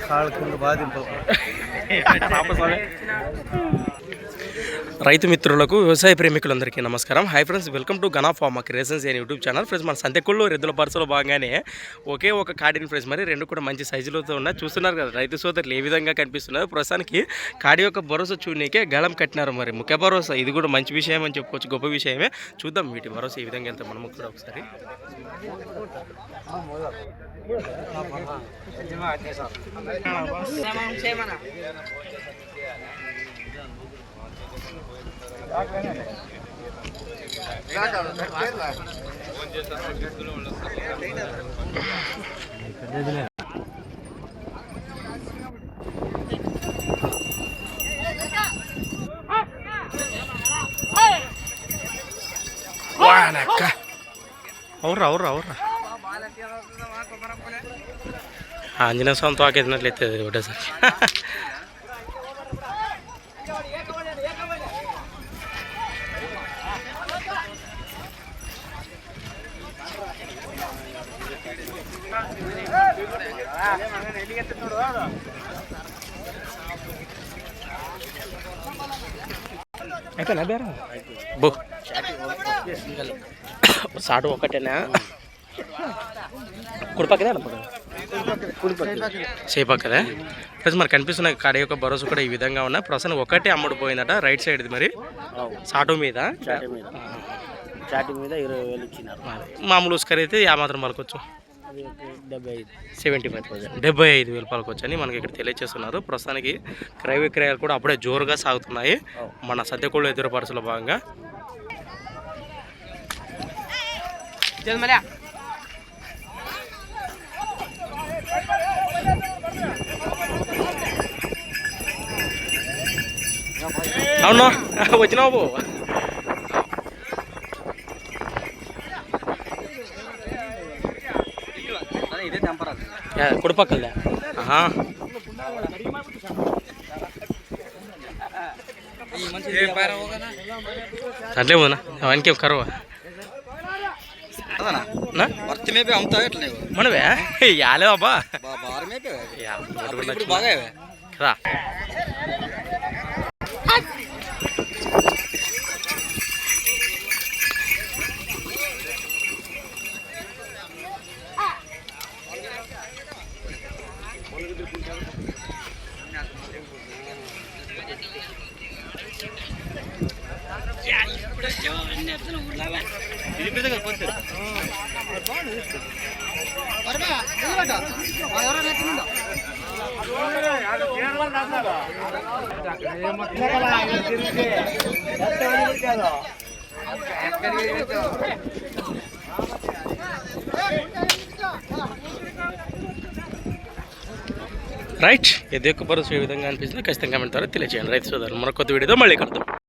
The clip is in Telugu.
కాళ్ళ బాధింపు రైతు మిత్రులకు వ్యవసాయ ప్రేమికులందరికీ నమస్కారం. Hi friends, welcome to Gana pharma creations అనే యూట్యూబ్ ఛానల్. ఫ్రెండ్స్, మన సంతెక్కుళ్ళు రెద్దుల పరుసలో భాగంగానే ఒకే ఒక కాడిని ఫ్రెండ్స్ మరి రెండు కూడా మంచి సైజులతో ఉన్నాయి. చూస్తున్నారు కదా రైతు సోదరులు ఏ విధంగా కనిపిస్తున్నారు. ప్రస్తుతానికి కాడి యొక్క భరోసా చూడనీకే గళం కట్టినారు. మరి ముఖ్య భరోసా ఇది కూడా మంచి విషయం అని చెప్పుకోవచ్చు, గొప్ప విషయమే. చూద్దాం వీటి భరోసా ఏ విధంగా వెళ్తాం మనము కూడా ఒకసారి. అవురా ఆంజనేయ స్వామి తోకెత్తినట్లయితే ఒకటేసారి. అయిపోయినా బేరా బో సాటు ఒకటేనా? కుడిపక్కదే చేపక్కదే ప్లస్ మరి కనిపిస్తున్న కాడి యొక్క భరోసా కూడా ఈ విధంగా ఉన్నాయి. ప్రస్తుతం ఒకటే అమ్ముడు పోయిందట రైట్ సైడ్ మరి సాటు మీద. మామూలు ఉస్కర్ అయితే ఆ మాత్రం పలకొచ్చు 75,000 పలకొచ్చు అని మనకి ఇక్కడ తెలియజేస్తున్నారు. ప్రస్తుతానికి క్రయ విక్రయాలు కూడా అప్పుడే జోరుగా సాగుతున్నాయి మన సత్యకోళ్ళు ఎదురు పరుసలో భాగంగా. అవును వచ్చినావు బో. కుడిపక్కలే అట్లే పోనా అవన్నీ కరువా మనవే యాలే బాబా కదా. రైట్, ఇది యొక్క భరోసా ఏ విధంగా అనిపిస్తుంది ఖచ్చితంగా కామెంట్ ద్వారా తెలియజేయండి రైతు సోదరులు. మరొక కొత్త వీడియోతో మళ్ళీ కలుద్దాం.